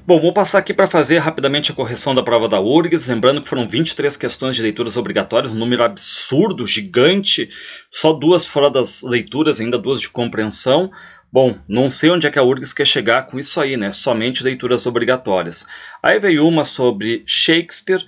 Bom, vou passar aqui para fazer rapidamente a correção da prova da URGS, lembrando que foram 23 questões de leituras obrigatórias, um número absurdo, gigante, só 2 fora das leituras, ainda 2 de compreensão. Bom, não sei onde é que a URGS quer chegar com isso aí, né? Somente leituras obrigatórias. Aí veio uma sobre Shakespeare.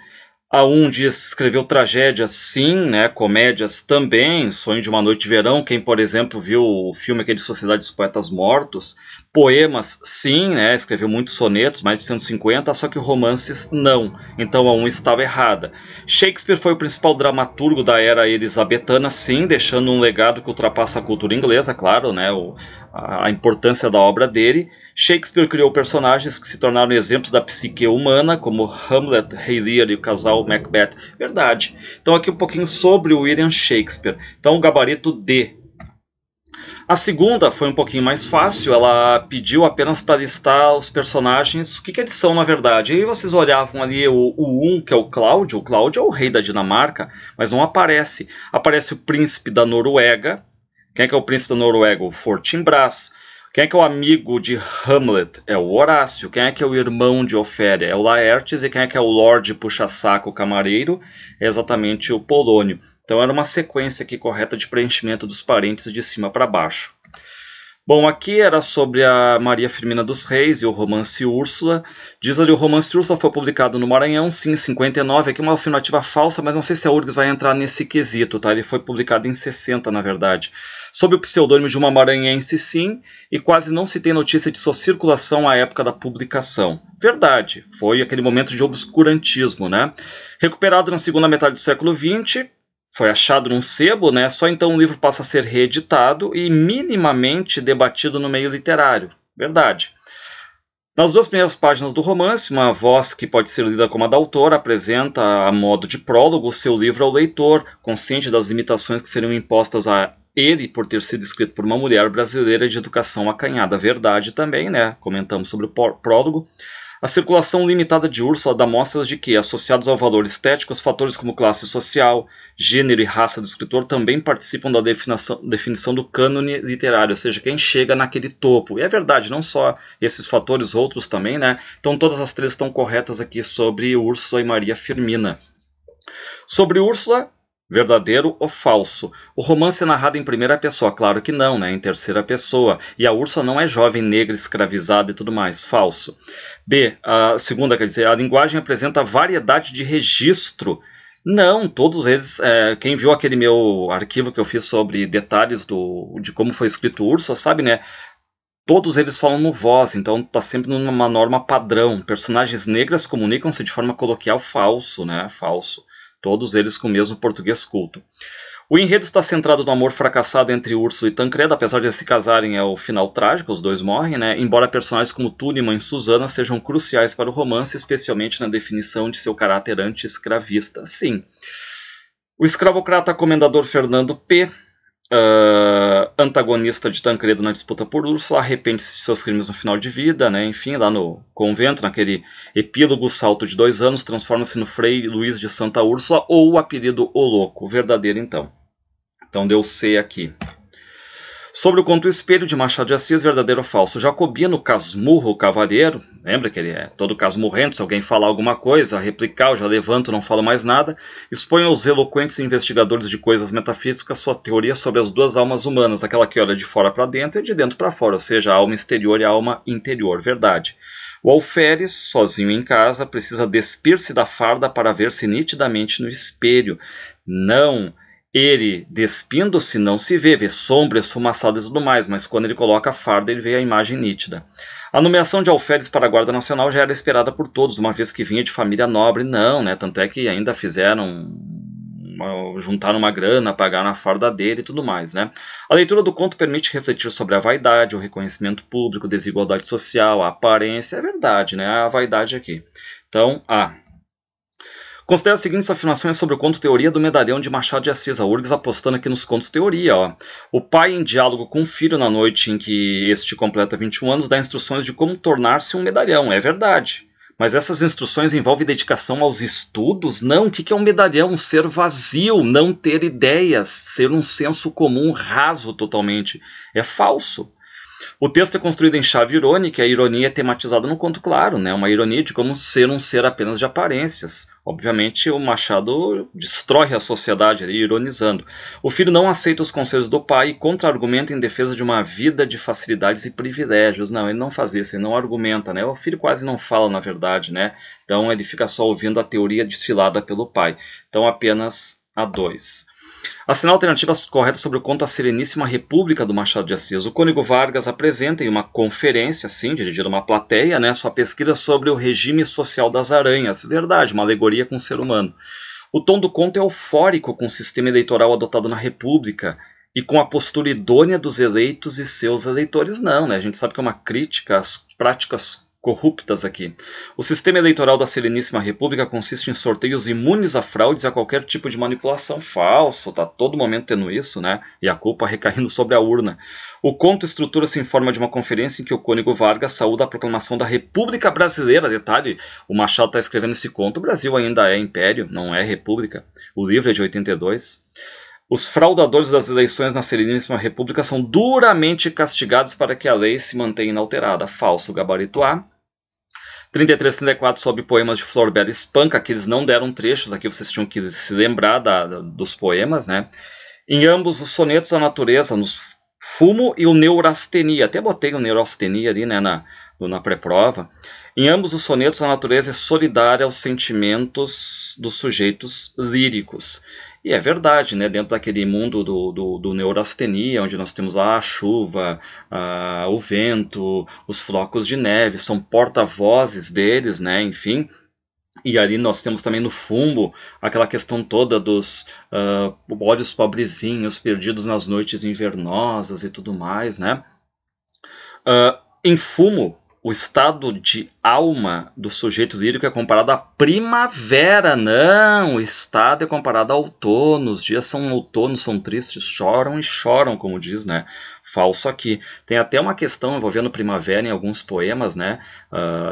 A um diz escreveu tragédias, sim, né? Comédias também, Sonho de uma Noite de Verão, quem, por exemplo, viu o filme aquele de Sociedade dos Poetas Mortos. Poemas, sim, né? Escreveu muitos sonetos, mais de 150, só que romances, não. Então a um estava errada. Shakespeare foi o principal dramaturgo da era elisabetana, sim, deixando um legado que ultrapassa a cultura inglesa, claro, né? A importância da obra dele. Shakespeare criou personagens que se tornaram exemplos da psique humana, como Hamlet, Rei Lear e o casal Macbeth. Verdade. Então aqui um pouquinho sobre o William Shakespeare. Então o gabarito D. A segunda foi um pouquinho mais fácil, ela pediu apenas para listar os personagens, o que eles são na verdade. E aí vocês olhavam ali o que é o Cláudio é o rei da Dinamarca, mas não aparece. Aparece o príncipe da Noruega. Quem é que é o príncipe da Noruega? O Fortinbras. Quem é que é o amigo de Hamlet? É o Horácio. Quem é que é o irmão de Ofélia? É o Laertes. E quem é que é o Lorde Puxa-Saco Camareiro? É exatamente o Polônio. Então era uma sequência aqui correta de preenchimento dos parênteses de cima para baixo. Bom, aqui era sobre a Maria Firmina dos Reis e o romance Úrsula. Diz ali, o romance Úrsula foi publicado no Maranhão, sim, em 59. Aqui uma afirmativa falsa, mas não sei se a URGS vai entrar nesse quesito, tá? Ele foi publicado em 60, na verdade. Sob o pseudônimo de uma maranhense, sim, e quase não se tem notícia de sua circulação à época da publicação. Verdade, foi aquele momento de obscurantismo, né? Recuperado na segunda metade do século XX, foi achado num sebo, né? Só então o livro passa a ser reeditado e minimamente debatido no meio literário. Verdade. Nas 2 primeiras páginas do romance, uma voz que pode ser lida como a da autora apresenta, a modo de prólogo, o seu livro ao leitor, consciente das limitações que seriam impostas a ele por ter sido escrito por uma mulher brasileira de educação acanhada. Verdade também, né? Comentamos sobre o prólogo. A circulação limitada de Úrsula dá mostras de que, associados ao valor estético, os fatores como classe social, gênero e raça do escritor também participam da definição do cânone literário, ou seja, quem chega naquele topo. E é verdade, não só esses fatores, outros também, né? Então todas as 3 estão corretas aqui sobre Úrsula e Maria Firmina. Sobre Úrsula, verdadeiro ou falso? O romance é narrado em primeira pessoa, claro que não, né? Em terceira pessoa. E a Úrsula não é jovem, negra, escravizada e tudo mais. Falso. B, a segunda, quer dizer, a linguagem apresenta variedade de registro. Não, todos eles, quem viu aquele meu arquivo que eu fiz sobre detalhes de como foi escrito Úrsula, sabe, né? Todos eles falam no voz, então está sempre numa norma padrão. Personagens negras comunicam-se de forma coloquial. Falso, né? Falso. Todos eles com o mesmo português culto. O enredo está centrado no amor fracassado entre Úrsula e Tancredo, apesar de se casarem é o final trágico, os dois morrem, né? Embora personagens como Túlio e Mãe Susana sejam cruciais para o romance, especialmente na definição de seu caráter anti-escravista. Sim. O escravocrata comendador Fernando P., antagonista de Tancredo na disputa por Úrsula, arrepende-se de seus crimes no final de vida, né? Enfim, lá no convento, naquele epílogo salto de 2 anos, transforma-se no Frei Luís de Santa Úrsula, ou o apelido O Louco, verdadeiro então. Então deu C aqui. Sobre o conto Espelho de Machado de Assis, verdadeiro ou falso? Jacobino Casmurro, o cavaleiro, lembra que ele é todo casmurrento, se alguém falar alguma coisa, replicar, eu já levanto, não falo mais nada, expõe aos eloquentes investigadores de coisas metafísicas sua teoria sobre as 2 almas humanas, aquela que olha de fora para dentro e de dentro para fora, ou seja, a alma exterior e a alma interior, verdade. O alferes, sozinho em casa, precisa despir-se da farda para ver-se nitidamente no espelho. Não. Ele, despindo-se, não se vê sombras, esfumaçadas e tudo mais, mas quando ele coloca a farda, ele vê a imagem nítida. A nomeação de alferes para a Guarda Nacional já era esperada por todos, uma vez que vinha de família nobre. Não, né? Tanto é que ainda juntaram uma grana, pagaram a farda dele e tudo mais, né? A leitura do conto permite refletir sobre a vaidade, o reconhecimento público, desigualdade social, a aparência. É verdade, né? A vaidade aqui. Então, A. Considera as seguintes afirmações sobre o conto Teoria do Medalhão de Machado de Assis. A URGS apostando aqui nos contos teoria. Ó. O pai, em diálogo com o filho na noite em que este completa 21 anos, dá instruções de como tornar-se um medalhão. É verdade. Mas essas instruções envolvem dedicação aos estudos? Não. O que é um medalhão? Ser vazio, não ter ideias, ser um senso comum raso totalmente. É falso. O texto é construído em chave irônica, e a ironia é tematizada no conto, claro, né? Uma ironia de como ser um ser apenas de aparências. Obviamente, o Machado destrói a sociedade ali, ironizando. O filho não aceita os conselhos do pai e contra-argumenta em defesa de uma vida de facilidades e privilégios. Não, ele não faz isso, ele não argumenta, né? O filho quase não fala, na verdade, né? Então, ele fica só ouvindo a teoria desfilada pelo pai. Então, apenas a 2. Assinala alternativas corretas sobre o conto A Sereníssima República, do Machado de Assis. O Cônego Vargas apresenta em uma conferência, assim, dirigida a uma plateia, né, sua pesquisa sobre o regime social das aranhas. Verdade, uma alegoria com o ser humano. O tom do conto é eufórico com o sistema eleitoral adotado na República e com a postura idônea dos eleitos e seus eleitores. Não, né? A gente sabe que é uma crítica às práticas corruptas aqui. O sistema eleitoral da Sereníssima República consiste em sorteios imunes a fraudes e a qualquer tipo de manipulação. Falso, tá todo momento tendo isso, né? E a culpa recaindo sobre a urna. O conto estrutura-se em forma de uma conferência em que o Cônego Vargas saúda a proclamação da República Brasileira. Detalhe, o Machado está escrevendo esse conto, o Brasil ainda é império, não é república. O livro é de 82. Os fraudadores das eleições na Sereníssima República são duramente castigados para que a lei se mantenha inalterada. Falso, gabarito A. 33 e 34 sobre poemas de Florbert Espanca, que eles não deram trechos, aqui vocês tinham que se lembrar dos poemas, né? Em ambos os sonetos a natureza nos fumo e o neurastenia, até botei o neurastenia ali, né, na pré-prova. Em ambos os sonetos a natureza é solidária aos sentimentos dos sujeitos líricos. E é verdade, né? Dentro daquele mundo do neurastenia, onde nós temos lá a chuva, o vento, os flocos de neve, são porta-vozes deles, né? Enfim. E ali nós temos também no fumo aquela questão toda dos olhos pobrezinhos perdidos nas noites invernosas e tudo mais, né? Em fumo, o estado de alma do sujeito lírico é comparado à primavera. Não, o estado é comparado ao outono. Os dias são outono, são tristes, choram e choram, como diz, né? Falso aqui. Tem até uma questão envolvendo primavera em alguns poemas, né?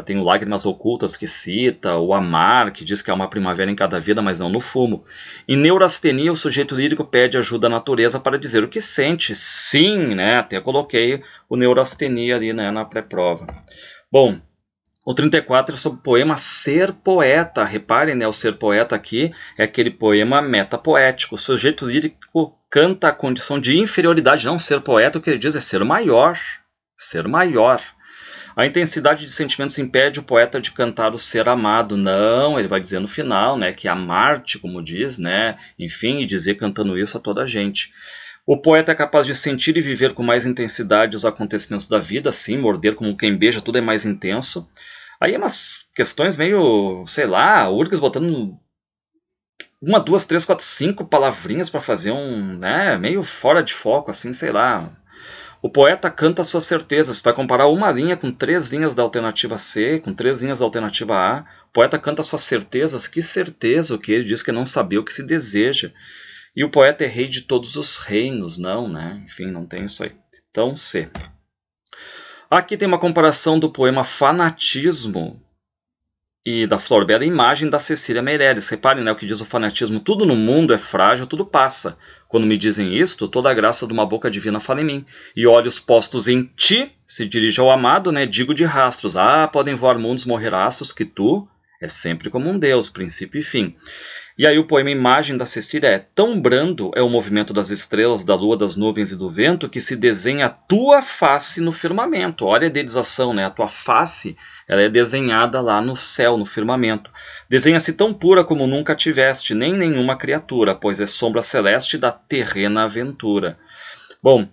Tem o Lágrimas Ocultas que cita, o Amar, que diz que há uma primavera em cada vida, mas não no fumo. Em neurastenia, o sujeito lírico pede ajuda à natureza para dizer o que sente. Sim, né? Até coloquei o neurastenia ali, né, na pré-prova. Bom, o 34 é sobre o poema Ser Poeta. Reparem, né, o Ser Poeta aqui é aquele poema metapoético. O sujeito lírico canta a condição de inferioridade. Não, ser poeta, o que ele diz é ser maior. Ser maior. A intensidade de sentimentos impede o poeta de cantar o ser amado. Não, ele vai dizer no final, né, que amar-te, como diz, né, enfim, e dizer cantando isso a toda a gente. O poeta é capaz de sentir e viver com mais intensidade os acontecimentos da vida, sim, morder como quem beija, tudo é mais intenso. Aí é umas questões meio, sei lá, Urques botando 1, 2, 3, 4, 5 palavrinhas para fazer né, meio fora de foco, assim, sei lá. O poeta canta suas certezas. Vai comparar uma linha com 3 linhas da alternativa C, com 3 linhas da alternativa A. O poeta canta suas certezas. Que certeza o que ele diz que não saber o que se deseja. E o poeta é rei de todos os reinos. Não, né? Enfim, não tem isso aí. Então, C. Aqui tem uma comparação do poema Fanatismo e da Florbert, a imagem da Cecília Meirelles. Reparem, né, o que diz o fanatismo. Tudo no mundo é frágil, tudo passa. Quando me dizem isto, toda a graça de uma boca divina fala em mim. E olhos postos em ti, se dirige ao amado, né, digo de rastros. Ah, podem voar mundos, morrer astros, que tu é sempre como um Deus, princípio e fim. E aí o poema Imagem da Cecília é: tão brando é o movimento das estrelas, da lua, das nuvens e do vento, que se desenha a tua face no firmamento. Olha a idealização, né? A tua face, ela é desenhada lá no céu, no firmamento. Desenha-se tão pura como nunca tiveste, nem nenhuma criatura, pois é sombra celeste da terrena aventura. Bom,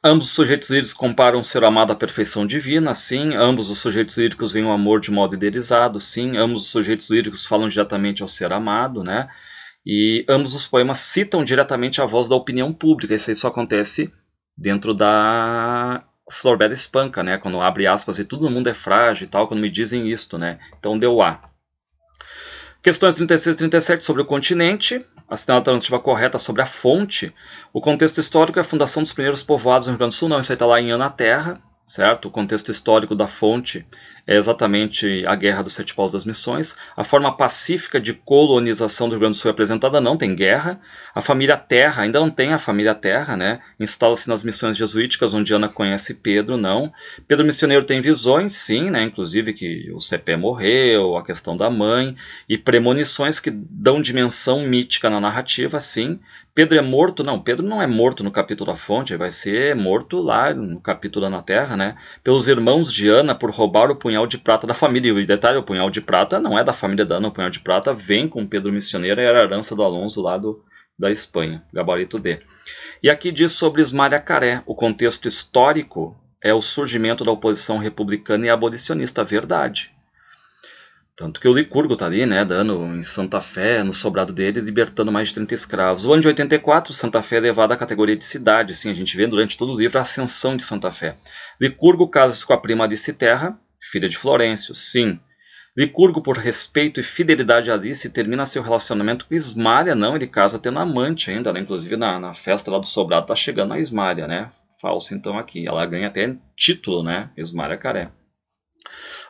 ambos os sujeitos líricos comparam o ser amado à perfeição divina, sim. Ambos os sujeitos líricos veem o amor de modo idealizado, sim. Ambos os sujeitos líricos falam diretamente ao ser amado, né? E ambos os poemas citam diretamente a voz da opinião pública. Isso aí só acontece dentro da Florbert Espanca, né? Quando abre aspas e todo mundo é frágil e tal, quando me dizem isto, né? Então deu A. Questões 36 e 37 sobre o continente. A alternativa correta sobre a fonte. O contexto histórico é a fundação dos primeiros povoados no Rio Grande do Sul. Não, isso aí está lá em Ana Terra. certo? O contexto histórico da fonte é exatamente a Guerra dos Sete Paus das Missões. A forma pacífica de colonização do Rio Grande do Sul é apresentada, não tem guerra. A família Terra, ainda não tem a família Terra, né? Instala-se nas missões jesuíticas, onde Ana conhece Pedro, não. Pedro Missioneiro tem visões, sim, né? Inclusive que o Cepé morreu, a questão da mãe, e premonições que dão dimensão mítica na narrativa, sim. Pedro é morto? Não, Pedro não é morto no capítulo da fonte, ele vai ser morto lá no capítulo da Terra, né? Pelos irmãos de Ana por roubar o punhal de prata da família. E o detalhe, o punhal de prata não é da família da Ana, o punhal de prata vem com Pedro Missioneiro e era a herança do Alonso lá da Espanha, gabarito D. E aqui diz sobre Ismária-Caré, o contexto histórico é o surgimento da oposição republicana e abolicionista, verdade. Tanto que o Licurgo está ali, né, dando em Santa Fé, no sobrado dele, libertando mais de 30 escravos. O ano de 84, Santa Fé é levada à categoria de cidade. Sim, a gente vê durante todo o livro a ascensão de Santa Fé. Licurgo casa-se com a prima Alice Terra, filha de Florencio. Sim. Licurgo, por respeito e fidelidade a Alice, termina seu relacionamento com Ismária. Não, ele casa tendo amante ainda, né? Inclusive na festa lá do sobrado está chegando a Ismária, né? Falso então aqui. Ela ganha até título, né? Ismária-Caré.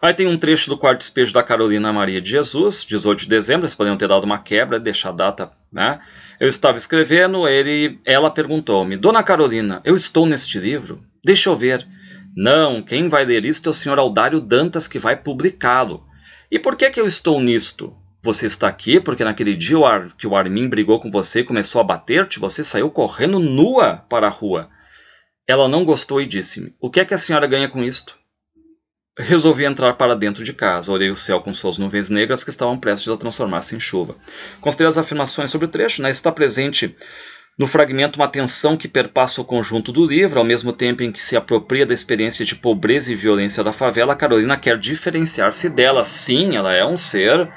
Aí tem um trecho do quarto despejo da Carolina Maria de Jesus, 18 de dezembro, eles poderiam ter dado uma quebra, deixar a data, né? Eu estava escrevendo, ela perguntou-me, Dona Carolina, eu estou neste livro? Deixa eu ver. Não, quem vai ler isto é o senhor Aldário Dantas, que vai publicá-lo. E por que eu estou nisto? Você está aqui porque naquele dia que o Armin brigou com você e começou a bater-te, você saiu correndo nua para a rua. Ela não gostou e disse-me, o que é que a senhora ganha com isto? Resolvi entrar para dentro de casa. Olhei o céu com suas nuvens negras que estavam prestes a transformar-se em chuva. Considerei as afirmações sobre o trecho, né? Está presente no fragmento uma tensão que perpassa o conjunto do livro, ao mesmo tempo em que se apropria da experiência de pobreza e violência da favela, a Carolina quer diferenciar-se dela. Sim, ela é um ser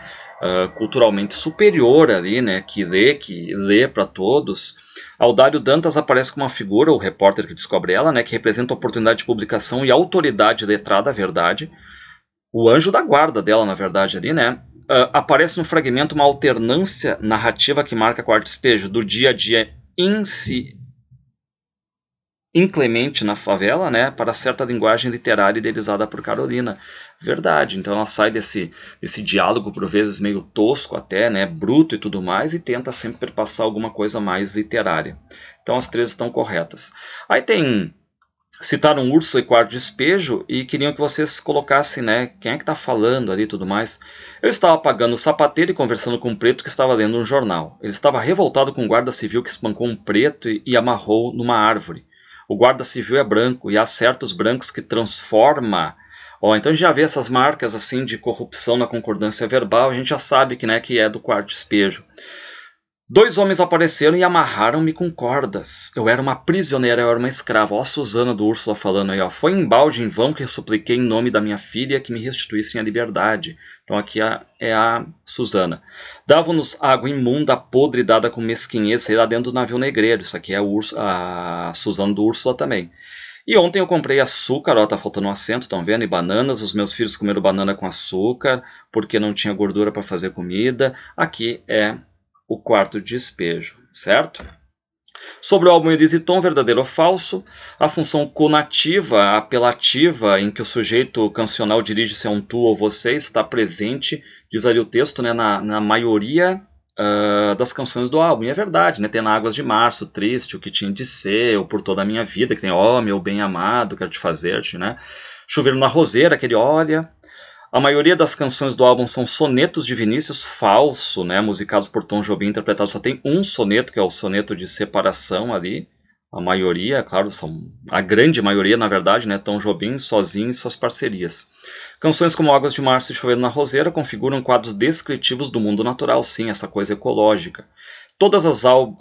culturalmente superior ali, né? Que lê para todos. Aldário Dantas aparece como uma figura, o repórter que descobre ela, né, que representa a oportunidade de publicação e autoridade letrada, a verdade. O anjo da guarda dela, na verdade, ali, né? Aparece no fragmento uma alternância narrativa que marca quarto despejo do dia a dia inclemente na favela, né, para certa linguagem literária idealizada por Carolina. Verdade, então ela sai desse diálogo, por vezes meio tosco até, né, bruto e tudo mais, e tenta sempre perpassar alguma coisa mais literária. Então as três estão corretas. Aí citaram Úrsula e quarto despejo e queriam que vocês colocassem, né, quem é que está falando ali e tudo mais. Eu estava pagando o sapateiro e conversando com um preto que estava lendo um jornal. Ele estava revoltado com um guarda civil que espancou um preto e amarrou numa árvore. O guarda civil é branco e há certos brancos que transforma. Então a gente já vê essas marcas assim de corrupção na concordância verbal, a gente já sabe que é do quarto despejo. 2 homens apareceram e amarraram-me com cordas. Eu era uma prisioneira, eu era uma escrava. Ó, Susana do Úrsula falando aí, ó. Foi em balde em vão que eu supliquei em nome da minha filha que me restituíssem a liberdade. Então aqui é a Susana. Davam-nos água imunda, podre, dada com mesquinhez, saí lá dentro do navio negreiro. Isso aqui é a Susana do Úrsula também. E ontem eu comprei açúcar, ó, tá faltando um acento, estão vendo? E bananas, os meus filhos comeram banana com açúcar, porque não tinha gordura para fazer comida. Aqui é o quarto despejo, certo? Sobre o álbum Elise e Tom, verdadeiro ou falso, a função conativa, apelativa, em que o sujeito cancional dirige-se a um tu ou você, está presente, diz ali o texto, né, na maioria das canções do álbum. E é verdade, né, tem na Águas de Março, Triste, O que tinha de ser, ou Por toda a minha vida, que tem Ó, meu bem amado, quero te fazer-te, né? Chover na Roseira, aquele Olha. A maioria das canções do álbum são sonetos de Vinícius, falso, né, musicados por Tom Jobim, interpretados. Só tem um soneto, que é o soneto de separação ali. A maioria, claro, a grande maioria, na verdade, né, Tom Jobim sozinho e suas parcerias. Canções como Águas de Março e Chovendo na Roseira configuram quadros descritivos do mundo natural, sim, essa coisa ecológica. Todas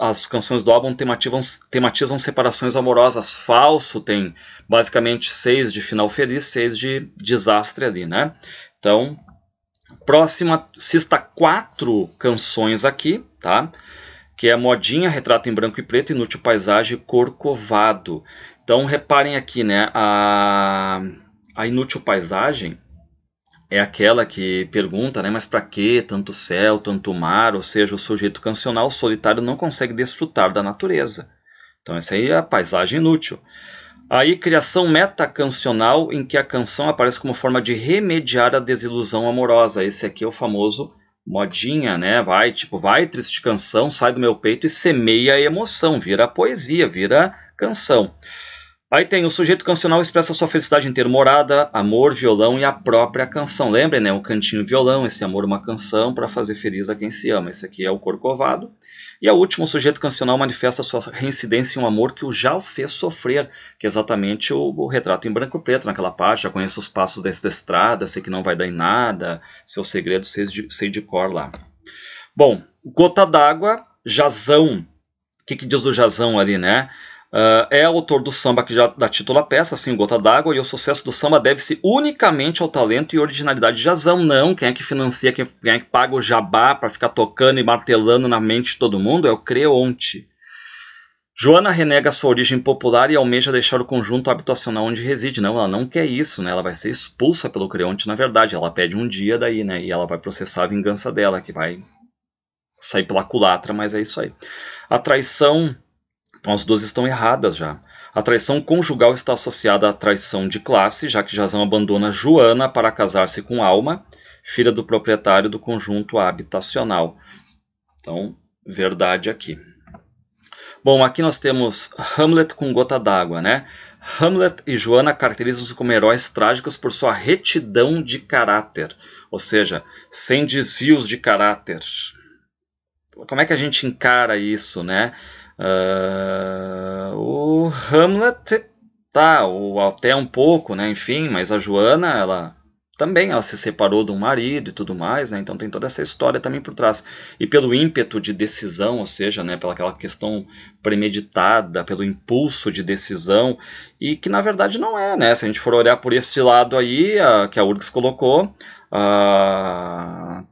as canções do álbum tematizam separações amorosas. Falso tem basicamente 6 de final feliz, 6 de desastre ali, né? Então, próxima, cita 4 canções aqui, tá? Que é Modinha, Retrato em Branco e Preto, Inútil Paisagem, Corcovado. Então, reparem aqui, né? A Inútil Paisagem é aquela que pergunta, né, mas para que tanto céu, tanto mar? Ou seja, o sujeito cancional solitário não consegue desfrutar da natureza. Então essa aí é a paisagem inútil. Aí, criação metacancional, em que a canção aparece como forma de remediar a desilusão amorosa. Esse aqui é o famoso modinha, né? Vai triste canção, sai do meu peito e semeia a emoção, vira poesia, vira canção. Aí tem o sujeito cancional expressa sua felicidade em ter morada, amor, violão e a própria canção. Lembrem, né? Um cantinho violão, esse amor, uma canção para fazer feliz a quem se ama. Esse aqui é o Corcovado. E a última, o sujeito cancional manifesta sua reincidência em um amor que o já o fez sofrer, que é exatamente o retrato em branco e preto naquela parte. Já conheço os passos dessa estrada, sei que não vai dar em nada, seus segredos sei de cor lá. Bom, Gota d'Água, Jazão. O que diz do Jazão ali, né? É autor do samba que já dá título à peça, assim, Gota d'Água, e o sucesso do samba deve-se unicamente ao talento e originalidade de Jazão. Não, quem é que financia, quem é que paga o jabá para ficar tocando e martelando na mente de todo mundo é o Creonte. Joana renega sua origem popular e almeja deixar o conjunto habitacional onde reside. Não, ela não quer isso, né? Ela vai ser expulsa pelo Creonte, na verdade. Ela pede um dia daí, né? E ela vai processar a vingança dela, que vai sair pela culatra, mas é isso aí. A traição... Então as duas estão erradas já. A traição conjugal está associada à traição de classe, já que Jazão abandona Joana para casar-se com Alma, filha do proprietário do conjunto habitacional. Então, verdade aqui. Bom, aqui nós temos Hamlet com Gota d'Água, né? Hamlet e Joana caracterizam-se como heróis trágicos por sua retidão de caráter, ou seja, sem desvios de caráter. Como é que a gente encara isso, né? O Hamlet tá, até um pouco, né? Enfim, mas a Joana, ela se separou do marido e tudo mais, né? Então tem toda essa história também por trás. E pelo ímpeto de decisão, ou seja, né, pela aquela questão premeditada, pelo impulso de decisão, e que na verdade não é, né? Se a gente for olhar por esse lado aí, que a URGS colocou,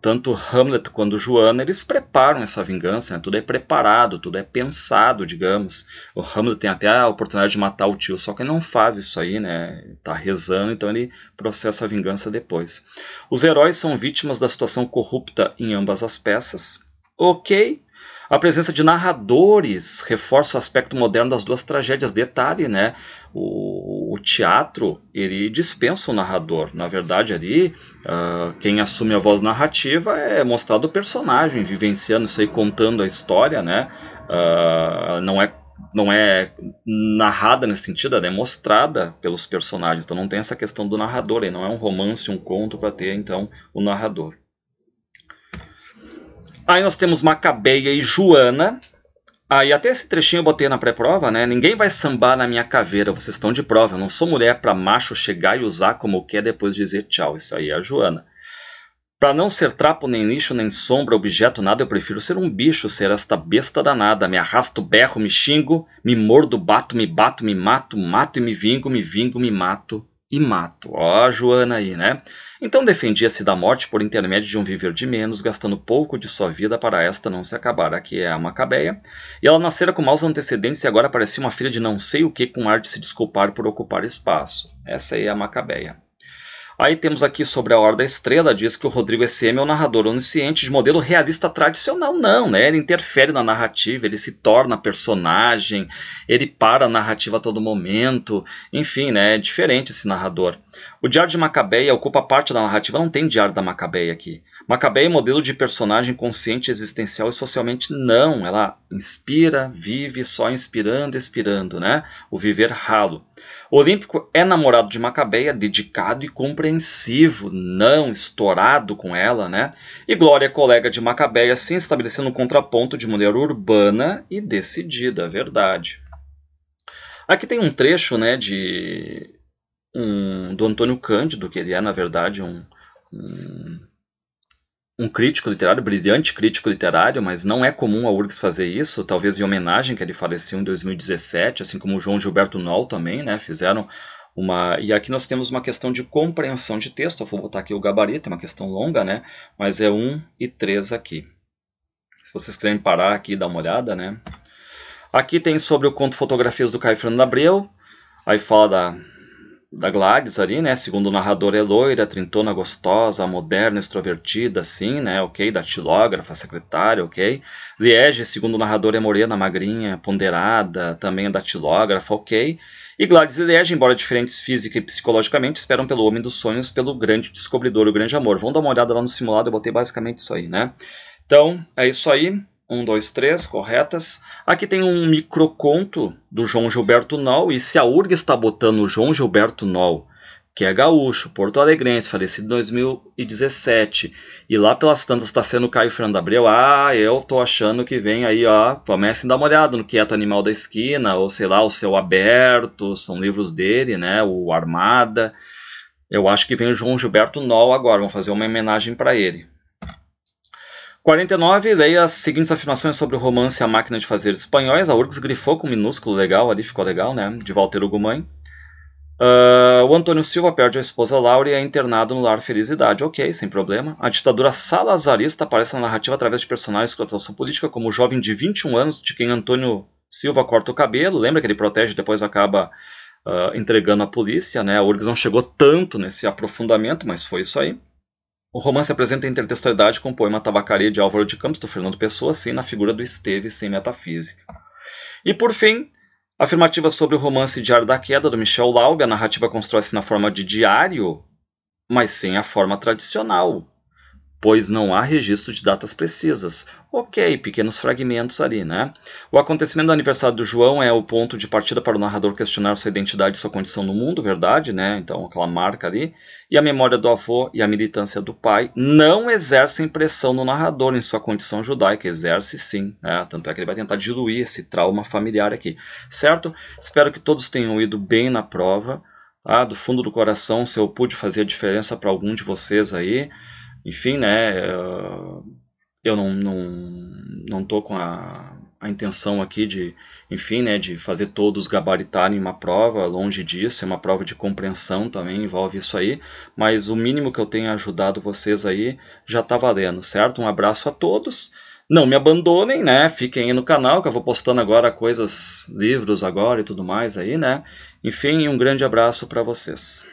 tanto Hamlet quanto Joana, eles preparam essa vingança, né? Tudo é preparado, tudo é pensado, digamos. O Hamlet tem até a oportunidade de matar o tio, só que ele não faz isso aí, né? Tá rezando, então ele processa a vingança depois. Os heróis são vítimas da situação corrupta em ambas as peças. Ok. A presença de narradores reforça o aspecto moderno das duas tragédias. Detalhe, né? O teatro, ele dispensa o narrador. Na verdade, ali, quem assume a voz narrativa é mostrado o personagem, vivenciando isso aí, contando a história, né? Não é narrada nesse sentido, ela é mostrada pelos personagens. Então não tem essa questão do narrador, aí não é um romance, um conto para ter, então, o narrador. Aí nós temos Macabeia e Joana. Aí até esse trechinho eu botei na pré-prova, né? Ninguém vai sambar na minha caveira, vocês estão de prova. Eu não sou mulher para macho chegar e usar como quer depois dizer tchau. Isso aí é a Joana. Para não ser trapo, nem lixo, nem sombra, objeto, nada, eu prefiro ser um bicho, ser esta besta danada. Me arrasto, berro, me xingo, me mordo, bato, me mato, mato e me vingo, me mato e mato. Ó a Joana aí, né? Então defendia-se da morte por intermédio de um viver de menos, gastando pouco de sua vida para esta não se acabar. Aqui é a Macabeia. E ela nascera com maus antecedentes e agora parecia uma filha de não sei o que, com ar de se desculpar por ocupar espaço. Essa aí é a Macabeia. Aí temos aqui sobre a Hora da Estrela, diz que o Rodrigo SM é o narrador onisciente de modelo realista tradicional. Não, né? Ele interfere na narrativa, ele se torna personagem, ele para a narrativa a todo momento. Enfim, né? É diferente esse narrador. O Diário de Macabeia ocupa parte da narrativa, não tem Diário da Macabeia aqui. Macabeia é modelo de personagem consciente, existencial e socialmente não. Ela inspira, vive só inspirando, expirando, né? O viver ralo. Olímpico é namorado de Macabeia, dedicado e compreensivo, não estourado com ela, né? E Glória é colega de Macabeia, assim estabelecendo um contraponto de mulher urbana e decidida, verdade. Aqui tem um trecho, né, do Antônio Cândido, que ele é, na verdade, um crítico literário, brilhante crítico literário, mas não é comum a URGS fazer isso, talvez em homenagem que ele faleceu em 2017, assim como o João Gilberto Noll também, né, fizeram uma... E aqui nós temos uma questão de compreensão de texto, eu vou botar aqui o gabarito, é uma questão longa, né, mas é 1 e 3 aqui. Se vocês quiserem parar aqui e dar uma olhada, né. Aqui tem sobre o conto Fotografias do Caio Fernando Abreu, aí fala Gladys ali, né? Segundo o narrador, é loira, trintona, gostosa, moderna, extrovertida, sim, né? Ok. Datilógrafa, secretária, ok. Liege, segundo o narrador, é morena, magrinha, ponderada, também é datilógrafa, ok. E Gladys e Liege, embora diferentes física e psicologicamente, esperam pelo homem dos sonhos, pelo grande descobridor, o grande amor. Vamos dar uma olhada lá no simulado, eu botei basicamente isso aí, né? Então, é isso aí. 1, 2, 3, corretas. Aqui tem um microconto do João Gilberto Noll, e se a URG está botando o João Gilberto Noll, que é gaúcho, porto-alegrense, falecido em 2017, e lá pelas tantas está sendo Caio Fernando Abreu, eu tô achando que vem aí, ó, comecem a dar uma olhada no Quieto Animal da Esquina, ou sei lá, o Céu Aberto, são livros dele, né, o Armada. Eu acho que vem o João Gilberto Noll agora, vamos fazer uma homenagem para ele. 49, leia as seguintes afirmações sobre o romance A Máquina de Fazer Espanhóis. A URGS grifou com minúsculo legal ali, ficou legal, né? De Walter Hugo Mãe. O Antônio Silva perde a esposa Laura e é internado no lar Felicidade. Ok, sem problema. A ditadura salazarista aparece na narrativa através de personagens com atuação política, como o jovem de 21 anos, de quem Antônio Silva corta o cabelo. Lembra que ele protege e depois acaba entregando à polícia, né? A URGS não chegou tanto nesse aprofundamento, mas foi isso aí. O romance apresenta intertextualidade com o poema Tabacaria de Álvaro de Campos, do Fernando Pessoa, assim na figura do Esteves sem metafísica. E por fim, afirmativa sobre o romance Diário da Queda, do Michel Laub. A narrativa constrói-se na forma de diário, mas sem a forma tradicional, pois não há registro de datas precisas. Ok, pequenos fragmentos ali, né? O acontecimento do aniversário do João é o ponto de partida para o narrador questionar sua identidade e sua condição no mundo, verdade, né? Então, aquela marca ali. E a memória do avô e a militância do pai não exercem pressão no narrador em sua condição judaica. Exerce sim, né? Tanto é que ele vai tentar diluir esse trauma familiar aqui, certo? Espero que todos tenham ido bem na prova. Do fundo do coração, se eu pude fazer a diferença para algum de vocês aí, enfim, né, eu não tô com a intenção aqui de, enfim, né, de fazer todos gabaritarem uma prova, longe disso, é uma prova de compreensão também, envolve isso aí, mas o mínimo que eu tenho ajudado vocês aí já tá valendo, certo? Um abraço a todos, não me abandonem, né, fiquem aí no canal, que eu vou postando agora coisas, livros agora e tudo mais aí, né, enfim, um grande abraço para vocês.